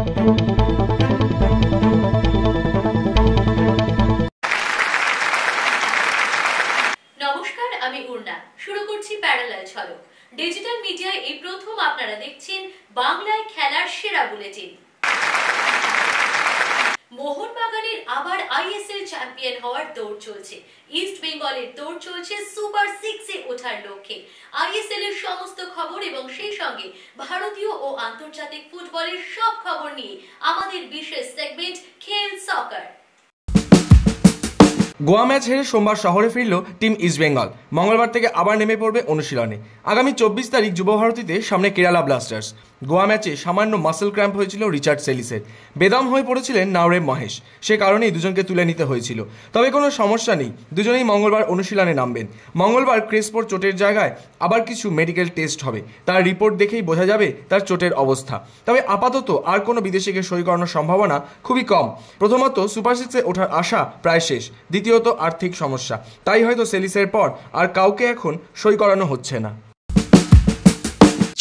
নমস্কার, আমি উর্না। শুরু করছি প্যারালাল ঝলক। ডিজিটাল মিডিয়ায় এই প্রথম আপনারা দেখছেন বাংলায় খেলার সেরা বুলেটিন। মোহনবাগানের আবার আইএসএল চ্যাম্পিয়ন হওয়ার দৌড় চলছে। ইস্ট বেঙ্গলের দৌড় চলছে সুপার 6-এ ওঠার লক্ষ্যে। আইএসএল এর সমস্ত খবর এবং সেই সঙ্গে ভারতীয় ও আন্তর্জাতিক ফুটবলের সব খবর নিয়ে আমাদের বিশেষ সেগমেন্ট খেল সকার। গোয়া ম্যাচ হেরে সোমবার শহরে ফিরল টিম ইস্টবেঙ্গল। মঙ্গলবার থেকে আবার নেমে পড়বে অনুশীলনে। আগামী 24 তারিখ যুবভারতীতে সামনে কেরালা ব্লাস্টার্স। গোয়া ম্যাচে সামান্য মাসেল ক্র্যাম্প হয়েছিল রিচার্ড সেলিসের। বেদম হয়ে পড়েছিলেন নাওরেম মহেশ। সে কারণেই দুজনকে তুলে নিতে হয়েছিল। তবে কোনো সমস্যা নেই, দুজনেই মঙ্গলবার অনুশীলনে নামবেন। মঙ্গলবার ক্রেসপোর চোটের জায়গায় আবার কিছু মেডিকেল টেস্ট হবে। তার রিপোর্ট দেখেই বোঝা যাবে তার চোটের অবস্থা। তবে আপাতত আর কোনো বিদেশিকে সই করানোর সম্ভাবনা খুবই কম। প্রথমত সুপার 6-এ ওঠার আশা প্রায় শেষ। দ্বিতীয়ত আর্থিক সমস্যা, তাই হয়তো সেলিসের পর আর কাউকে এখন সই করানো হচ্ছে না।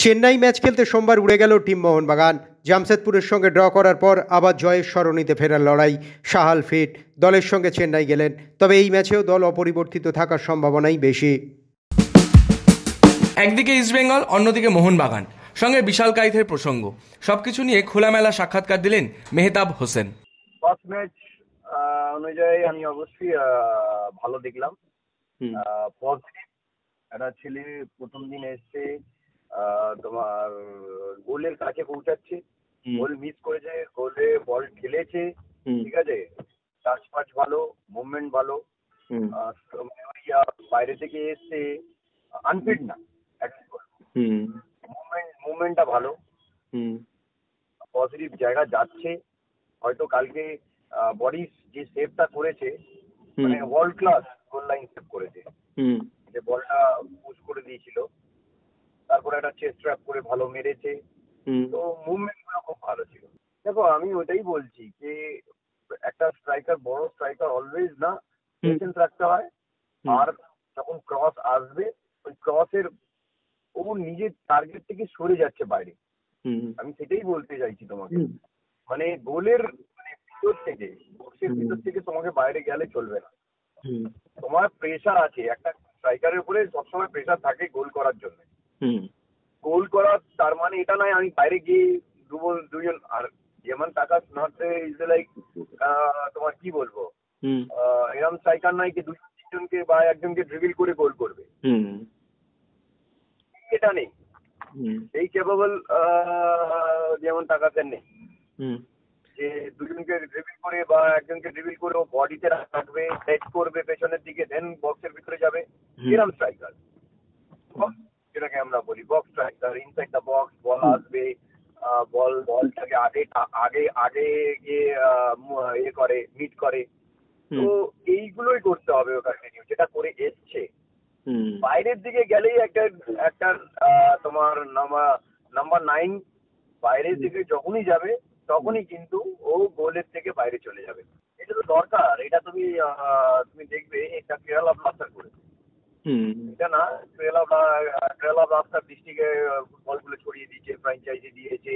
চেন্নাই ম্যাচ খেলতে সোমবার উড়ে গেল টিম মোহনবাগান। জামশেদপুরের সঙ্গে ড্র করার পর আবার জয়ের সরণিতে ফেরার লড়াই। সাহাল ফিট, দলের সঙ্গে চেন্নাই গেলেন। তবে এই ম্যাচেও দল অপরিবর্তিত থাকার সম্ভাবনাই বেশি। একদিকে ইস্টবেঙ্গল, অন্যদিকে মোহনবাগান, সঙ্গে বিশাল কাইথের প্রসঙ্গ। সবকিছু নিয়ে খোলামেলা সাক্ষাৎকার দিলেন মেহতাব হোসেন। ফার্স্ট ম্যাচ অনুযায়ী আমি অবশ্যই ভালো দেখলাম। পজিটিভ একটা ছেলে প্রথম দিন এসছে, তোমার গোলের কাছে পৌঁছাচ্ছে, গোল মিস করেছে, গোলে বল ঠেলেছে, ঠিক আছে, টাচ পাচ ভালো, মুভমেন্ট ভালো, বাইরে থেকে এসছে, আনফিট না, মুভমেন্টটা ভালো, পজিটিভ জায়গা যাচ্ছে। হয়তো কালকে বডিস যে সেভটা করেছে, মানে world class goal line save করেছে, যে বলটা পুশ করে দিয়েছিল, তারপরে একটা চেস্ট ট্র্যাপ করে ভালো মেরেছে। তো মুভমেন্ট গুলো খুব ভালো ছিল। দেখো, আমি ওটাই বলছি যে একটা স্ট্রাইকার, বড় স্ট্রাইকার অলওয়েজ না পেশেন্স রাখতে হয়। আর যখন ক্রস আসবে, ওই ক্রসের ও নিজের টার্গেট থেকে সরে যাচ্ছে বাইরে। আমি সেটাই বলতে চাইছি তোমাকে, মানে গোলের ভিতর থেকে, বক্সের ভিতর থেকে তোমাকে বাইরে গেলে চলবে না। তোমার প্রেশার আছে, একটা স্ট্রাইকারের উপরে সবসময় প্রেশার থাকে গোল করার জন্য। গোল করার তার মানে এটা নয় আমি বাইরে গিয়ে দুজন, আর যেমন টাকা নর্থে ইজ লাইক, তোমার কি বলবো, এরকম স্ট্রাইকার নাই কি দুজন তিনজনকে বা একজনকে ড্রিবল করে গোল করবে, এটা নেই। এই ক্যাপাবল যেমন টাকাতে নেই যে দুজনকে ড্রিবল করে বা একজনকে ড্রিবল করে ও বডিতে রাখবে, সেট করবে পেছনের দিকে, দেন বক্সের ভিতরে যাবে, এরকম স্ট্রাইকার, যেটাকে আমরা বলি box striker. Inside the box ball আসবে, বলটাকে আগে গিয়ে ইয়ে করে, মিট করে। তো এইগুলোই করতে হবে ও কন্টিনিউ, যেটা করে এসছে। বাইরের দিকে গেলেই একটা তোমার নাম্বার 9 বাইরের দিকে যখনই যাবে তখনই কিন্তু ও গোলের থেকে বাইরে চলে যাবে। এটা তো দরকার। এটা তুমি দেখবে এটা কেরালা ব্লাস্টার করেছে, এটা না, কেরালা ব্লাস্টার ডিস্ট্রিক্টে ফুটবলগুলো ছড়িয়ে দিয়েছে, ফ্র্যাঞ্চাইজি দিয়েছে,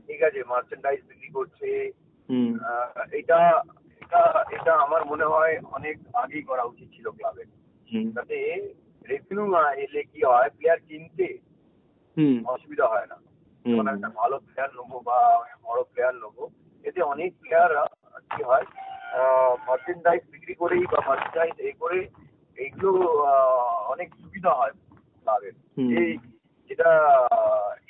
ঠিক আছে, মার্চেন্ডাইজ বিক্রি করছে। এটা এটা এটা আমার মনে হয় অনেক আগেই করা উচিত ছিল ক্লাবের, যাতে রেভিনিউ এলে কি হয়, প্লেয়ার কিনতে অসুবিধা হয় না। যখন একটা ভালো প্লেয়ার নেবো বা বড় প্লেয়ার নেবো, এতে অনেক প্লেয়ার কি হয়, মার্চেন্ডাইজ বিক্রি করেই বা মার্চেন্ডাইজ করে এইগুলো অনেক সুবিধা হয় ক্লাবের। যেটা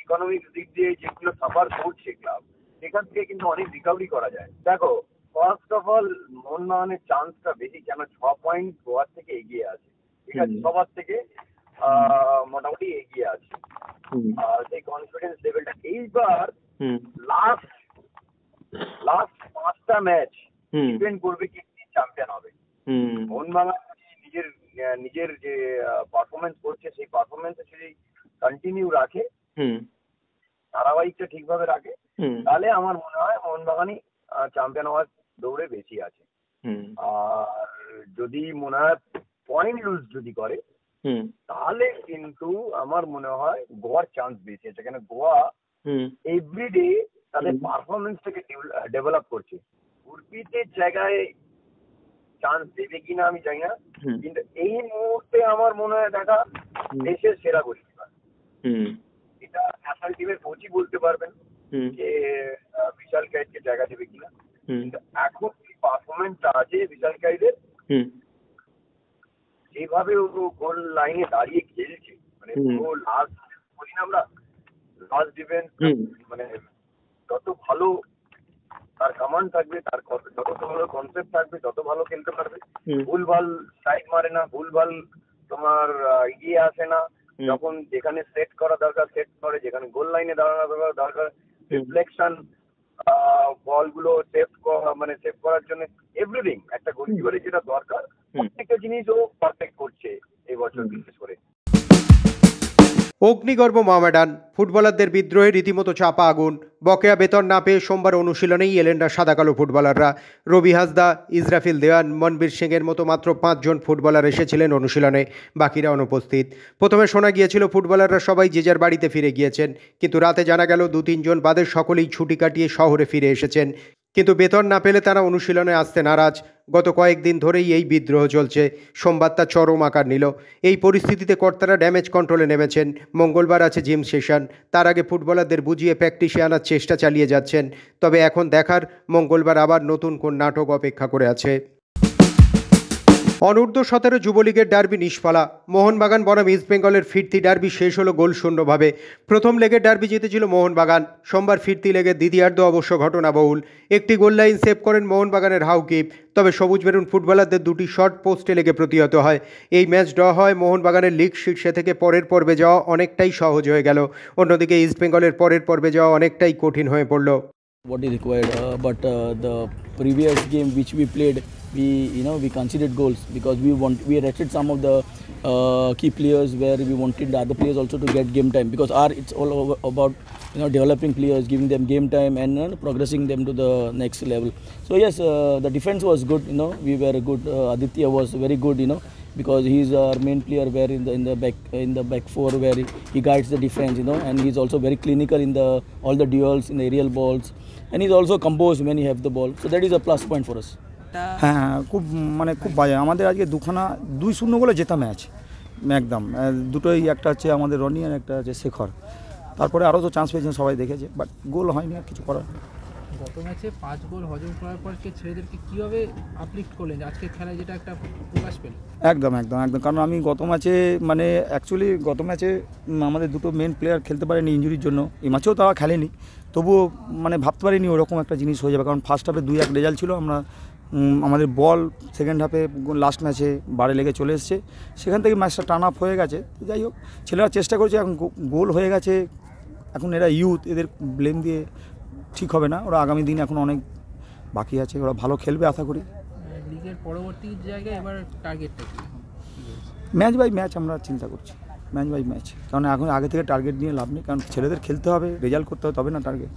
ইকোনমিক দিক দিয়ে যেগুলো সাফার করছে ক্লাব, সেখান থেকে কিন্তু অনেক রিকভারি করা যায়। দেখো, ফার্স্ট অফ অল মোহনবাগানের চান্সটা বেশি, কেন 6 পয়েন্ট গোয়ার থেকে এগিয়ে আছে, ঠিক আছে, সবার থেকে মোটামুটি এগিয়ে আছে। সেই কনফিডেন্স লেভেলটা এইবার লাস্ট 5টা ম্যাচ ডিপেন্ড করবে কি চ্যাম্পিয়ন হবে। মোহনবাগান নিজের যে পারফরমেন্স করছে, সেই পারফরমেন্সে যদি কন্টিনিউ রাখে, ধারাবাহিকটা ঠিকভাবে রাখে, তাহলে আমার মনে হয় মোহনবাগানই চ্যাম্পিয়ন হওয়ার দৌড়ে বেশি আছে। আর যদি মনে হয় পয়েন্ট লুজ যদি করে, তাহলে কিন্তু আমার মনে হয় গোয়ার চান্স বেশি আছে। কেন গোয়া এভরিডে তাদের পারফরমেন্সটাকে ডেভেলপ করছে। উর্পিতে জায়গায় চান্স দেবে কিনা আমি জানি না, কিন্তু এই মুহূর্তে আমার মনে হয় দেখা দেশের সেরা গোলকিপার। এটা ন্যাশনাল টিমের কোচই বলতে পারবেন যে বিশাল কাইদকে জায়গা দেবে কিনা। কিন্তু এখন যে পারফরমেন্সটা আছে বিশাল কাইদের, যেভাবে ও গোল লাইনে দাঁড়িয়ে খেলছে, মানে ও লাস্ট বলি না আমরা লাস্ট ডিফেন্স, মানে যত ভালো তার কমান্ড থাকবে, তার যত ভালো কনসেপ্ট থাকবে, তত ভালো খেলতে পারবে। ভুলভাল সাইড মারে না, ভুলভাল তোমার এগিয়ে আসে না, যখন যেখানে সেট করা দরকার সেট করে, যেখানে গোল লাইনে দাঁড়ানো দরকার রিফ্লেকশন, বলগুলো সেভ করার জন্য এভরিথিং একটা গোলকিপারের যেটা দরকার প্রত্যেকটা জিনিস ও পারফেক্ট করছে এই বছর বিশেষ করে। অগ্নিগর্ভ মোহামেডান, ফুটবলারদের বিদ্রোহে রীতিমতো চাপা আগুন। বকেয়া বেতন না পেয়ে সোমবার অনুশীলনেই এলেন না সাদা কালো ফুটবলাররা। রবি হাসদা, ইসরাফিল দেওয়ান, মনবীর সিংয়ের মতো মাত্র 5 জন ফুটবলার এসেছিলেন অনুশীলনে, বাকিরা অনুপস্থিত। প্রথমে শোনা গিয়েছিল ফুটবলাররা সবাই যে যার বাড়িতে ফিরে গিয়েছেন, কিন্তু রাতে জানা গেল 2-3 জন বাদে সকলেই ছুটি কাটিয়ে শহরে ফিরে এসেছেন। কিন্তু বেতন না পেলে তারা অনুশীলনে আসতে নারাজ। গত কয়েকদিন ধরেই এই বিদ্রোহ চলছে। সোমবার তা চরম আকার নিল। এই পরিস্থিতিতে কর্তারা ড্যামেজ কন্ট্রোলে নেমেছেন। মঙ্গলবার আছে জিম সেশন। তার আগে ফুটবলারদের বুঝিয়ে প্র্যাকটিসে আনার চেষ্টা চালিয়ে যাচ্ছেন। তবে এখন দেখার মঙ্গলবার আবার নতুন কোন নাটক অপেক্ষা করে আছে। অনূর্ধ্ব 17 যুবলীগের ডার্বি নিষ্ফলা। মোহনবাগান বনাম ইস্টবেঙ্গলের ফিরতি ডার্বি শেষ হলো গোলশূন্যভাবে। প্রথম লেগের ডার্বি জিতেছিল মোহনবাগান। সোমবার ফিরতি লেগের দ্বিতীয়ার্ধ অবশ্য ঘটনাবহুল। একটি গোল লাইন সেভ করেন মোহনবাগানের হাউকিপ, তবে সবুজ মেরুন ফুটবলারদের দুটি শট পোস্টে লেগে প্রতিহত হয়। এই ম্যাচ ড্র হয়। মোহনবাগানের লিগ শীর্ষে থেকে পরের পর্বে যাওয়া অনেকটাই সহজ হয়ে গেল। অন্যদিকে ইস্টবেঙ্গলের পরের পর্বে যাওয়া অনেকটাই কঠিন হয়ে পড়ল। What is required, but the previous game which we played, we conceded goals because we rested some of the key players where we wanted the other players also to get game time, because it's all about developing players, giving them game time and progressing them to the next level. So yes, the defense was good. We were good. Aditya was very good. Because he is our main player, where in the back four where he guides the defense. And he is also very clinical in all the duels, in the aerial balls, and he is also composed when he have the ball. So that is a plus point for us. হ্যাঁ, খুব বাজে। আমাদের আজকে 2-0 গোলে জেতা match একদম। দুটোই, একটা হচ্ছে আমাদের রনি আর একটা হচ্ছে শেখর। তারপরে আরও তো চান্স পেয়েছেন, সবাই দেখেছে, বাট গোল হয়নি, আর কিছু করার। গত ম্যাচে 5 গোল হজম করার পর ছেলেদেরকে কীভাবে আপলিফ্ট করলেন আজকের খেলায়, যেটা একটা প্রকাশ পেল? একদম। কারণ আমি গত ম্যাচে গত ম্যাচে আমাদের দুটো মেন প্লেয়ার খেলতে পারেনি ইনজুরির জন্য। এই ম্যাচেও তারা খেলেনি, তবুও ভাবতে পারিনি ওরকম একটা জিনিস হয়ে যাবে। কারণ ফার্স্ট হাফে 2-1 রেজাল্ট ছিল। আমাদের বল সেকেন্ড হাফে লাস্ট ম্যাচে বারে লেগে চলে এসছে, সেখান থেকে ম্যাচটা টার্ন আপ হয়ে গেছে। যাই হোক, ছেলেরা চেষ্টা করছে, এখন গোল হয়ে গেছে। এখন এরা ইউথ, এদের ব্লেম দিয়ে ঠিক হবে না। ওরা আগামী দিন এখন অনেক বাকি আছে, ওরা ভালো খেলবে আশা করি। লিগের পরবর্তী জায়গায় এবার টার্গেটটা কি? ম্যাচ বাই ম্যাচ আমরা চিন্তা করছি, ম্যাচ বাই ম্যাচ। কারণ এখন আগে থেকে টার্গেট নিয়ে লাভ নেই, কারণ ছেলেদের খেলতে হবে, রেজাল্ট করতে হবে, তবে না টার্গেট।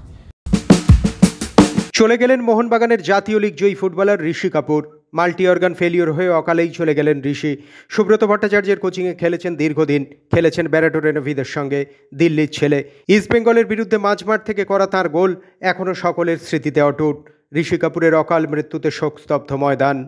চলে গেলেন মোহনবাগানের জাতীয় লিগ জয়ী footballer Rishi Kapoor. Multi organ failure হয়ে অকালেই চলে গেলেন ঋষি। সুব্রত ভট্টাচার্যের কোচিংয়ে খেলেছেন দীর্ঘদিন, খেলেছেন ব্যারাটোরেনোভিদের সঙ্গে। দিল্লির ছেলে। ইস্টবেঙ্গলের বিরুদ্ধে মাঝমাঠ থেকে করা তাঁর গোল এখনও সকলের স্মৃতিতে অটুট। ঋষি কাপুরের অকাল মৃত্যুতে শোকস্তব্ধ ময়দান।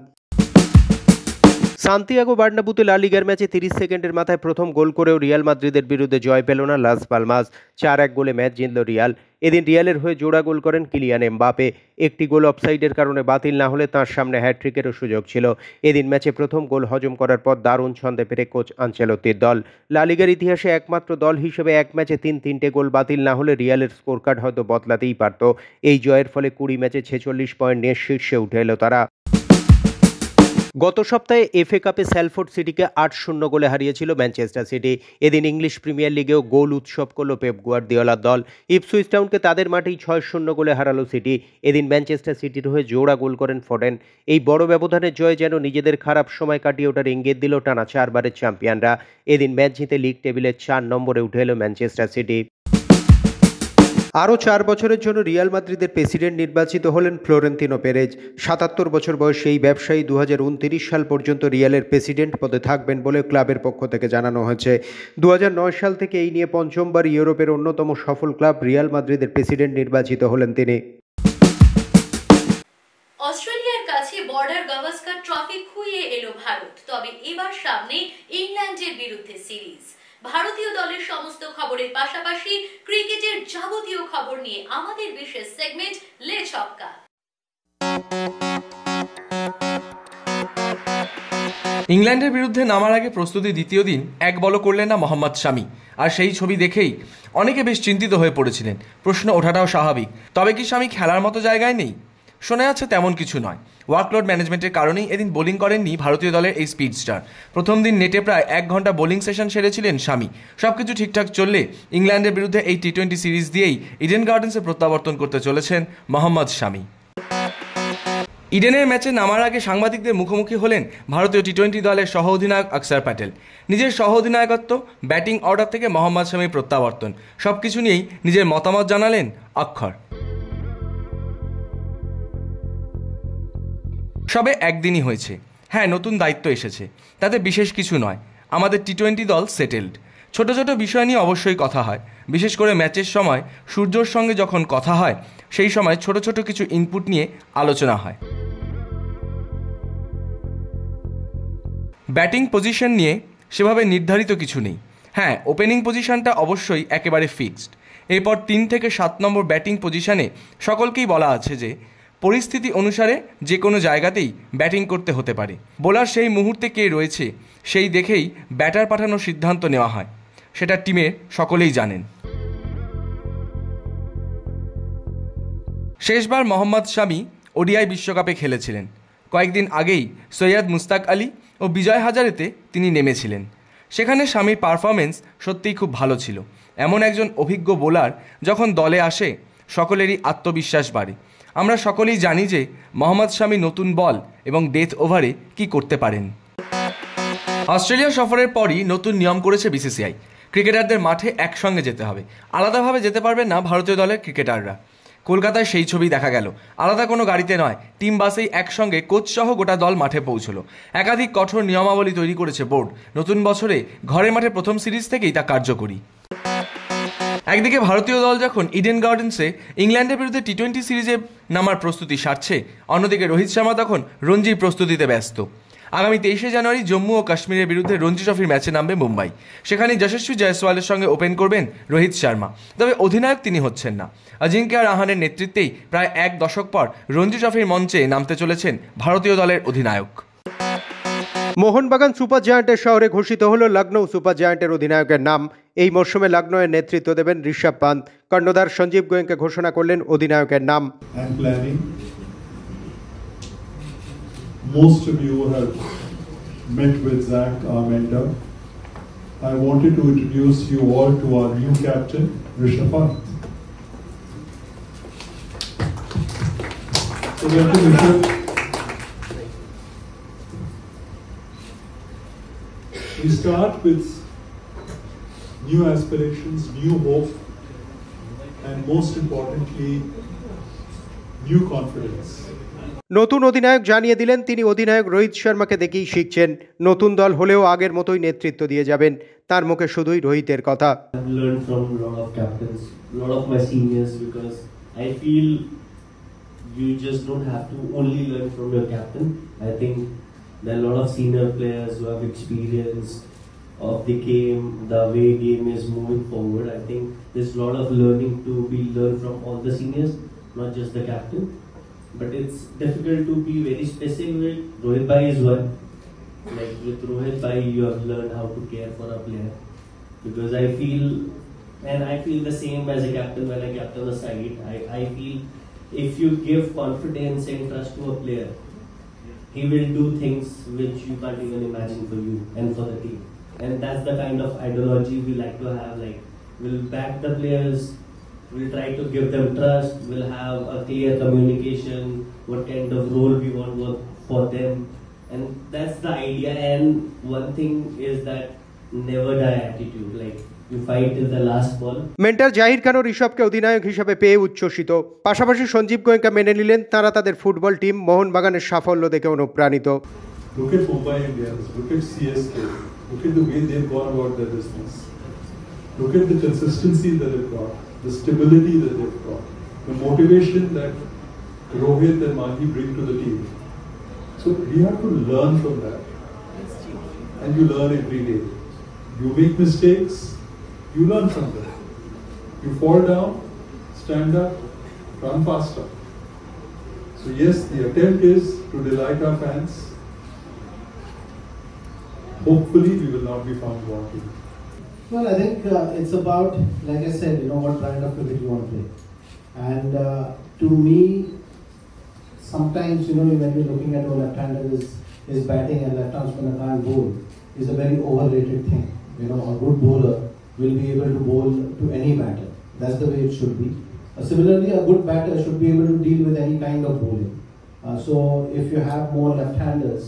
সান্তিয়াগো বার্নাব্যুতে লা লিগার ম্যাচে 30 সেকেন্ডের মাথায় প্রথম গোল করেও রিয়াল মাদ্রিদের বিরুদ্ধে জয় পেল না লাস পালমাস। 4-1 গোলে ম্যাচ জিতল রিয়াল। এদিন রিয়ালের হয়ে জোড়া গোল করেন কিলিয়ান এমবাপে। একটি গোল অফসাইডের কারণে বাতিল না হলে তাঁর সামনে হ্যাট্রিকেরও সুযোগ ছিল। এদিন ম্যাচে প্রথম গোল হজম করার পর দারুণ ছন্দে ফেরে কোচ আনচেলোত্তির দল। লা লিগার ইতিহাসে একমাত্র দল হিসেবে এক ম্যাচে 3-3টে গোল বাতিল না হলে রিয়ালের স্কোর কার্ড হয়তো বদলাতেই পারত। এই জয়ের ফলে 20 ম্যাচে 46 পয়েন্ট নিয়ে শীর্ষে উঠে এলো তারা। গত সপ্তাহে এফএ কাপে স্যালফোর্ড সিটিকে 8-0 গোলে হারিয়েছিল ম্যানচেস্টার সিটি। এদিন ইংলিশ প্রিমিয়ার লিগেও গোল উৎসব করল পেপ গুয়ার্দিওলার দল। ইপসুইচ টাউনকে তাদের মাঠেই 6-0 গোলে হারালো সিটি। এদিন ম্যানচেস্টার সিটির হয়ে জোড়া গোল করেন ফোডেন। এই বড় ব্যবধানের জয় যেন নিজেদের খারাপ সময় কাটিয়ে ওঠার ইঙ্গিত দিল টানা 4 বারের চ্যাম্পিয়নরা। এদিন ম্যাচ জিতে লিগ টেবিলের 4 নম্বরে উঠে এলো ম্যানচেস্টার সিটি। আরও 4 বছরের জন্য রিয়াল মাদ্রিদের প্রেসিডেন্ট নির্বাচিত হলেন ফ্লোরেন্তিনো পেরেজ। 77 বছর বয়সী এই ব্যবসায়ী 2029 সাল পর্যন্ত রিয়ালের প্রেসিডেন্ট পদে থাকবেন বলে ক্লাবের পক্ষ থেকে জানানো হয়েছে। 2009 সাল থেকে এই নিয়ে পঞ্চমবার ইউরোপের অন্যতম সফল ক্লাব রিয়াল মাদ্রিদের প্রেসিডেন্ট নির্বাচিত হলেন তিনি। অস্ট্রেলিয়ার কাছে বর্ডার গাভাস্কার ট্রফি খুইয়ে এলো ভারত, তবে এবার সামনে ইংল্যান্ডের বিরুদ্ধে সিরিজ। ভারতীয় দলের সমস্ত খবরের পাশাপাশি ক্রিকেটের যাবতীয় খবর নিয়ে আমাদের বিশেষ সেগমেন্ট লে ছক্কা। ইংল্যান্ডের বিরুদ্ধে নামার আগে প্রস্তুতি দ্বিতীয় দিন এক বলও করলেন না মোহাম্মদ শামি, আর সেই ছবি দেখেই অনেকে বেশ চিন্তিত হয়ে পড়েছিলেন। প্রশ্ন ওঠাটাও স্বাভাবিক, তবে কি শামি খেলার মতো জায়গায় নেই? শোনা যাচ্ছে তেমন কিছু নয়। ওয়ার্কলোড ম্যানেজমেন্টের কারণেই এদিন বোলিং করেননি ভারতীয় দলের এই স্পিড স্টার। প্রথম দিন নেটে প্রায় 1 ঘন্টা বোলিং সেশন সেরেছিলেন শামি। সবকিছু ঠিকঠাক চললে ইংল্যান্ডের বিরুদ্ধে এই টি-20 সিরিজ দিয়েই ইডেন গার্ডেন্সে প্রত্যাবর্তন করতে চলেছেন মোহাম্মদ শামি। ইডেনের ম্যাচে নামার আগে সাংবাদিকদের মুখোমুখি হলেন ভারতীয় টি-20 দলের সহ অধিনায়ক অক্ষর প্যাটেল। নিজের সহ অধিনায়কত্ব, ব্যাটিং অর্ডার থেকে মোহাম্মদ শামির প্রত্যাবর্তন সবকিছু নিয়েই নিজের মতামত জানালেন অক্ষর। সবে একদিনই হয়েছে, হ্যাঁ নতুন দায়িত্ব এসেছে, তাতে বিশেষ কিছু নয়। আমাদের টি-20 দল সেটেলড। ছোট ছোট বিষয় নিয়ে অবশ্যই কথা হয়, বিশেষ করে ম্যাচের সময় সূর্যর সঙ্গে যখন কথা হয় সেই সময় ছোট ছোট কিছু ইনপুট নিয়ে আলোচনা হয়। ব্যাটিং পজিশন নিয়ে সেভাবে নির্ধারিত কিছু নেই। হ্যাঁ, ওপেনিং পজিশনটা অবশ্যই একেবারে ফিক্সড। এরপর 3 থেকে 7 নম্বর ব্যাটিং পজিশনে সকলকেই বলা আছে যে পরিস্থিতি অনুসারে যে কোনো জায়গাতেই ব্যাটিং করতে হতে পারে। বোলার সেই মুহূর্তে কে রয়েছে সেই দেখেই ব্যাটার পাঠানোর সিদ্ধান্ত নেওয়া হয়, সেটা টিমের সকলেই জানেন। শেষবার মোহাম্মদ শামি ওডিআই বিশ্বকাপে খেলেছিলেন। কয়েকদিন আগেই সৈয়দ মুস্তাক আলী ও বিজয় হাজারেতে তিনি নেমেছিলেন। সেখানে শামির পারফরমেন্স সত্যিই খুব ভালো ছিল। এমন একজন অভিজ্ঞ বোলার যখন দলে আসে সকলেরই আত্মবিশ্বাস বাড়ে। আমরা সকলেই জানি যে মোহাম্মদ শামি নতুন বল এবং ডেথ ওভারে কি করতে পারেন। অস্ট্রেলিয়া সফরের পরই নতুন নিয়ম করেছে বিসিসিআই। ক্রিকেটারদের মাঠে একসঙ্গে যেতে হবে, আলাদাভাবে যেতে পারবেন না ভারতীয় দলের ক্রিকেটাররা। কলকাতায় সেই ছবি দেখা গেল। আলাদা কোনো গাড়িতে নয়, টিম বাসেই একসঙ্গে কোচ সহ গোটা দল মাঠে পৌঁছলো। একাধিক কঠোর নিয়মাবলী তৈরি করেছে বোর্ড। নতুন বছরে ঘরের মাঠে প্রথম সিরিজ থেকেই তা কার্যকরী। একদিকে ভারতীয় দল যখন ইডেন গার্ডেন্সে ইংল্যান্ডের বিরুদ্ধে টি-20 সিরিজে নামার প্রস্তুতি সারছে, অন্যদিকে রোহিত শর্মা তখন রঞ্জির প্রস্তুতিতে ব্যস্ত। আগামী 23শে জানুয়ারি জম্মু ও কাশ্মীরের বিরুদ্ধে রঞ্জি ট্রফির ম্যাচে নামবে মুম্বাই। সেখানে যশস্বী জয়সওয়ালের সঙ্গে ওপেন করবেন রোহিত শর্মা, তবে অধিনায়ক তিনি হচ্ছেন না। অজিঙ্ক্য রাহানের নেতৃত্বেই প্রায় 1 দশক পর রঞ্জি ট্রফির মঞ্চে নামতে চলেছেন ভারতীয় দলের অধিনায়ক। মোহনবাগান সুপার জায়ান্টের শহরে ঘোষিত হল লখনৌ সুপার জায়ান্টের অধিনায়কের নাম। এই মরশুমে লখনৌয়ের নেতৃত্ব দেবেন ঋষভ পান্ত। কর্ণধার সঞ্জীব গোয়েঙ্কা ঘোষণা করলেন অধিনায়কের নাম। Most of you have met with Zach, our mentor. I wanted to introduce you all to our new captain, Rishabh Pant. So welcome, Rishabh. We start with new aspirations, new hope, and most importantly, new confidence. নতুন অধিনায়ক জানিয়ে দিলেন তিনি অধিনায়ক রোহিত শর্মাকে দেখেই শিখছেন। নতুন দল হলেও আগের মতোই নেতৃত্ব দিয়ে যাবেন। তার মুখে শুধুই রোহিতের কথা। I've learned from a lot of captains, a lot of my seniors, because I feel you just don't have to only learn from your captain. I think there are a lot of senior players who have experience of the game, the way game is moving forward. I think there's a lot of learning to be learned from all the seniors, not just the captain. But it's difficult to be very specific with Rohit Bhai is one. Like with Rohit Bhai, you have learned how to care for a player. Because I feel the same as a captain when I captain the side. I feel if you give confidence and trust to a player, he will do things which you can't even imagine for you and for the team. And that's the kind of ideology we like to have. Like, we'll back the players, we'll try to give them trust, we'll have a clear communication, what kind of role we want for them. And that's the idea. And one thing is that never die attitude. Like, You fight till the last ball. Mentor Zaheer Khan ও ঋষভকে অধিনায়ক হিসেবে পেয়ে উচ্ছ্বসিত। পাশাপাশি সঞ্জীব গোয়েঙ্কা মেনে নিলেন তারা তাদের ফুটবল টিম মোহনবাগানের সাফল্য দেখে অনুপ্রাণিত। Look at Mumbai Indians, look at CSK, look at the way they've gone about their business. Look at the consistency that they've got, the stability that they've got, the motivation that Rohit and Mahi bring to the team. So we have to learn from that. And you learn every day. You make mistakes, you learn from them. You fall down, stand up, run faster. So yes, the attempt is to delight our fans. Hopefully we will not be found wanting. Well, I think it's about, like I said, what brand of cricket you want to play. And to me, sometimes, when you're looking at a left-hander is batting and left-hand spinner can't bowl, is a very overrated thing. A good bowler will be able to bowl to any batter. That's the way it should be. Similarly, a good batter should be able to deal with any kind of bowling. So if you have more left-handers,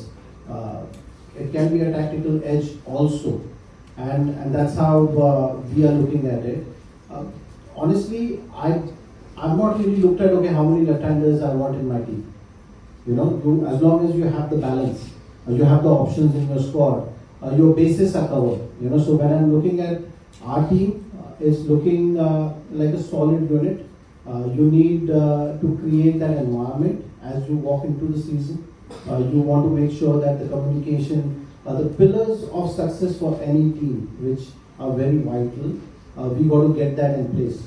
it can be a tactical edge also. And that's how we are looking at it. Honestly, I've not really looked at, how many left-handers I want in my team. As long as you have the balance, you have the options in your squad, your bases are covered. So when I'm looking at our team, it's looking like a solid unit. You need to create that environment as you walk into the season. You want to make sure that the communication, the pillars of success for any team, which are very vital, we got to get that in place.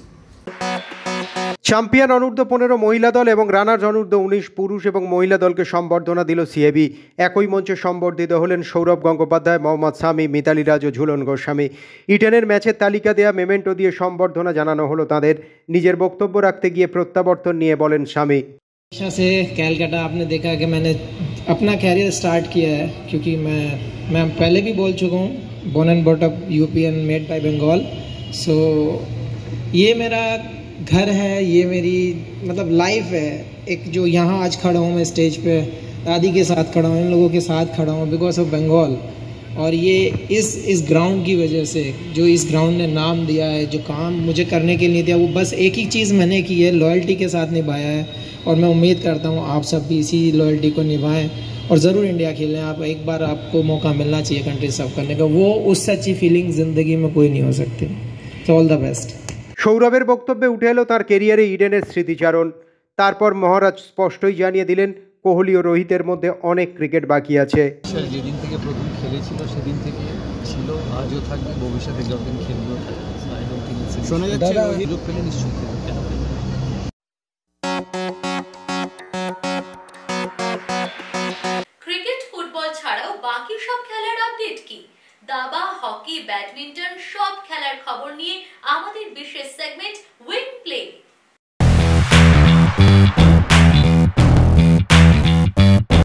Champion অনূর্ধ্ব-15 মহিলা দল এবং runners অনূর্ধ্ব-19 পুরুষ এবং মহিলা দলকে সম্বর্ধনা দিল সিএবি। একই মঞ্চে সম্বর্ধিত হলেন সৌরভ গঙ্গোপাধ্যায়, মোহাম্মদ সামি, মিতালি রাজ ও ঝুলন গোস্বামী। ইডেনের ম্যাচের তালিকা দেয়া মেমেন্টো দিয়ে সম্বর্ধনা জানানো হলো তাদের। নিজের বক্তব্য রাখতে গিয়ে প্রত্যাবর্তন নিয়ে বলেন সামি। से कैलकाटा आपने देखा कि मैंने अपना कैरियर स्टार्ट किया है, क्योंकि मैं पहले भी बोल चुका हूँ, born and brought up UP and made by Bengal. So ये मेरा घर है, ये मेरी लाइफ है। एक जो यहाँ आज खड़ा हूँ मैं स्टेज पे, दादी के साथ खड़ा हूँ, इन लोगों के साथ खड़ा हूँ बिकॉज ऑफ बंगाल। और ये इस ग्राउंड की वजह से, जो इस ग्राउंड ने नाम दिया है, जो काम मुझे करने के लिए दिया, वो बस एक ही चीज़ मैंने की है, लॉयल्टी के साथ निभाया है। और मैं उम्मीद करता हूँ आप सब भी इसी लॉयल्टी को निभाएं और ज़रूर इंडिया खेलें। आप एक बार आपको मौका मिलना चाहिए कंट्री सर्व करने का, वो उससे अच्छी फीलिंग ज़िंदगी में कोई नहीं हो सकती। तो ऑल द बेस्ट। সৌরভের বক্তব্যে উঠে এলো তার কেরিয়ারে ইডেনের স্মৃতিচারণ। তারপর মহারাজ স্পষ্টই জানিয়ে দিলেন কোহলি ও রোহিতের মধ্যে অনেক ক্রিকেট বাকি আছে। যেদিন থেকে প্রথম খেলেছিল সেদিন থেকে ছিল, আজও থাকবে, ভবিষ্যতে যতদিন খেলবেও থাকবে। শোনা যাচ্ছে সুযোগ পেলে নিশ্চয়ই খেলবে, কেন খেলবে। ক্রিকেট ফুটবল ছাড়াও বাকি সব খেলার আপডেট কি? দাবা, হকি, ব্যাডমিন্টন সব খেলার খবর নিয়ে আমাদের বিশেষ সেগমেন্ট উইং প্লে।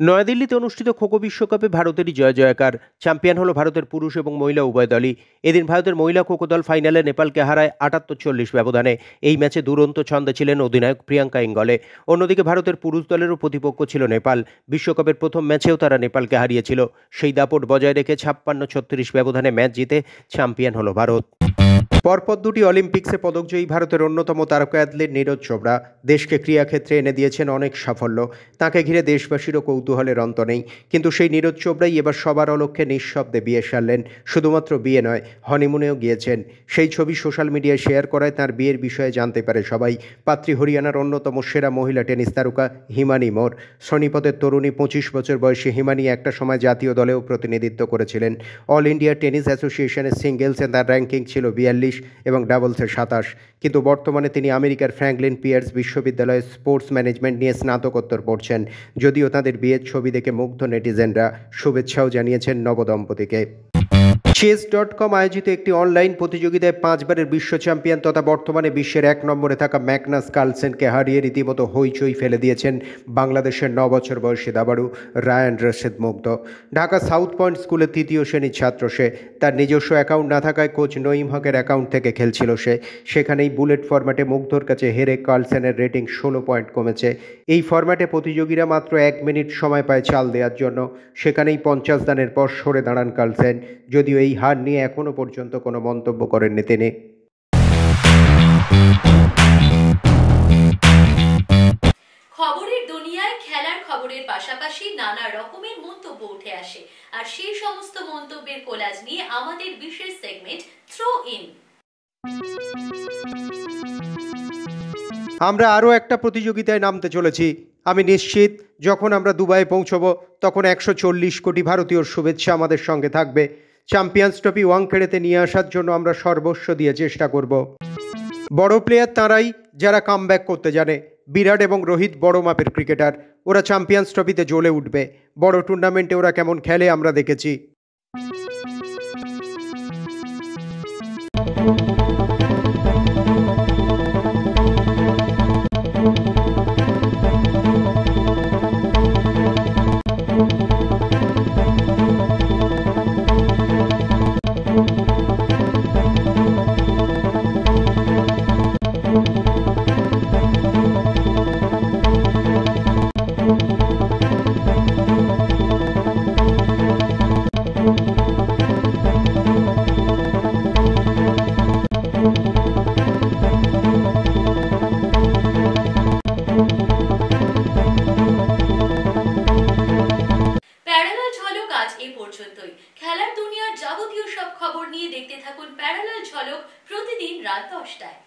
নয়াদিল্লিতে অনুষ্ঠিত খোখো বিশ্বকাপে ভারতেরই জয়জয়কার। চ্যাম্পিয়ন হলো ভারতের পুরুষ এবং মহিলা উভয় দলই। এদিন ভারতের মহিলা খোখো দল ফাইনালে নেপালকে হারায় 78-40 ব্যবধানে। এই ম্যাচে দুরন্ত ছন্দে ছিলেন অধিনায়ক প্রিয়াঙ্কা ইঙ্গলে। অন্যদিকে ভারতের পুরুষ দলেরও প্রতিপক্ষ ছিল নেপাল। বিশ্বকাপের প্রথম ম্যাচেও তারা নেপালকে হারিয়েছিল। সেই দাপট বজায় রেখে 56-36 ব্যবধানে ম্যাচ জিতে চ্যাম্পিয়ন হলো ভারত। পরপর দুটি অলিম্পিক্সে পদকজয়ী ভারতের অন্যতম তারকা অ্যাথলিট নীরজ চোপড়া দেশকে ক্রীড়াক্ষেত্রে এনে দিয়েছেন অনেক সাফল্য। তাকে ঘিরে দেশবাসীরও কৌতূহলের অন্ত নেই। কিন্তু সেই নীরজ চোপড়াই এবার সবার অলক্ষ্যে নিঃশব্দে বিয়ে সারলেন। শুধুমাত্র বিয়ে নয়, হনিমুনেও গিয়েছেন। সেই ছবি সোশ্যাল মিডিয়ায় শেয়ার করায় তার বিয়ের বিষয়ে জানতে পারে সবাই। পাত্রী হরিয়ানার অন্যতম সেরা মহিলা টেনিস তারকা হিমানি মোর। সোনিপতের তরুণী 25 বছর বয়সী হিমানি একটা সময় জাতীয় দলেও প্রতিনিধিত্ব করেছিলেন। অল ইন্ডিয়া টেনিস অ্যাসোসিয়েশনের সিঙ্গেলসে তার র্যাঙ্কিং ছিল 42 এবং ডাবলসে 27। কিন্তু বর্তমানে তিনি আমেরিকার ফ্র্যাঙ্কলিন পিয়ার্স বিশ্ববিদ্যালয়ে স্পোর্টস ম্যানেজমেন্ট নিয়ে স্নাতকোত্তর পড়ছেন। যদিও তাদের বিয়ের ছবি দেখে মুগ্ধ নেটিজেনরা, শুভেচ্ছাও জানিয়েছেন নবদম্পতিকে। chess.com আয়োজিত একটি অনলাইন প্রতিযোগিতায় 5 বারের বিশ্ব চ্যাম্পিয়ন তথা বর্তমানে বিশ্বের 1 নম্বরে থাকা ম্যাগনাস কার্লসেনকে হারিয়ে রীতিমতো হইচই ফেলে দিয়েছেন বাংলাদেশের 9 বছর বয়সী দাবাড়ু রায়ান রশিদ মুগ্ধ। ঢাকা সাউথ পয়েন্ট স্কুলের 3য় শ্রেণীর ছাত্র সে। তার নিজস্ব অ্যাকাউন্ট না থাকায় কোচ নঈম হকের অ্যাকাউন্ট থেকে খেলছিল সে। সেখানেই বুলেট ফরম্যাটে মুগ্ধর কাছে হেরে কার্লসেনের রেটিং 16 পয়েন্ট কমেছে। এই ফরম্যাটে প্রতিযোগীরা মাত্র 1 মিনিট সময় পায় চাল দেওয়ার জন্য। সেখানেই 50 দানের পর সরে দাঁড়ান কার্লসেন। যদিও এই এই হার নিয়ে এখনও পর্যন্ত কোনো মন্তব্য করেননি তিনি। খবরের দুনিয়ায় খেলার খবরের পাশাপাশি নানা রকমের মন্তব্য উঠে আসে, আর সেই সমস্ত মন্তব্যের কোলাজ নিয়ে আমাদের বিশেষ সেগমেন্ট থ্রো ইন। আমরা আরও একটা প্রতিযোগিতায় নামতে চলেছি। আমি নিশ্চিত যখন আমরা দুবাই পৌঁছব তখন 140 কোটি ভারতীয়র শুভেচ্ছা আমাদের সঙ্গে থাকবে। চ্যাম্পিয়ন্স ট্রফি ওয়াংখেড়েতে নিয়ে আসার জন্য আমরা সর্বস্ব দিয়ে চেষ্টা করব। বড় প্লেয়ার তারাই যারা কামব্যাক করতে জানে। বিরাট এবং রোহিত বড় মাপের ক্রিকেটার, ওরা চ্যাম্পিয়ন্স ট্রফিতে জ্বলে উঠবে। বড় টুর্নামেন্টে ওরা কেমন খেলে আমরা দেখেছি। খেলার দুনিয়ার যাবতীয় সব খবর নিয়ে দেখতে থাকুন প্যারালাল ঝলক প্রতিদিন রাত 10টায়।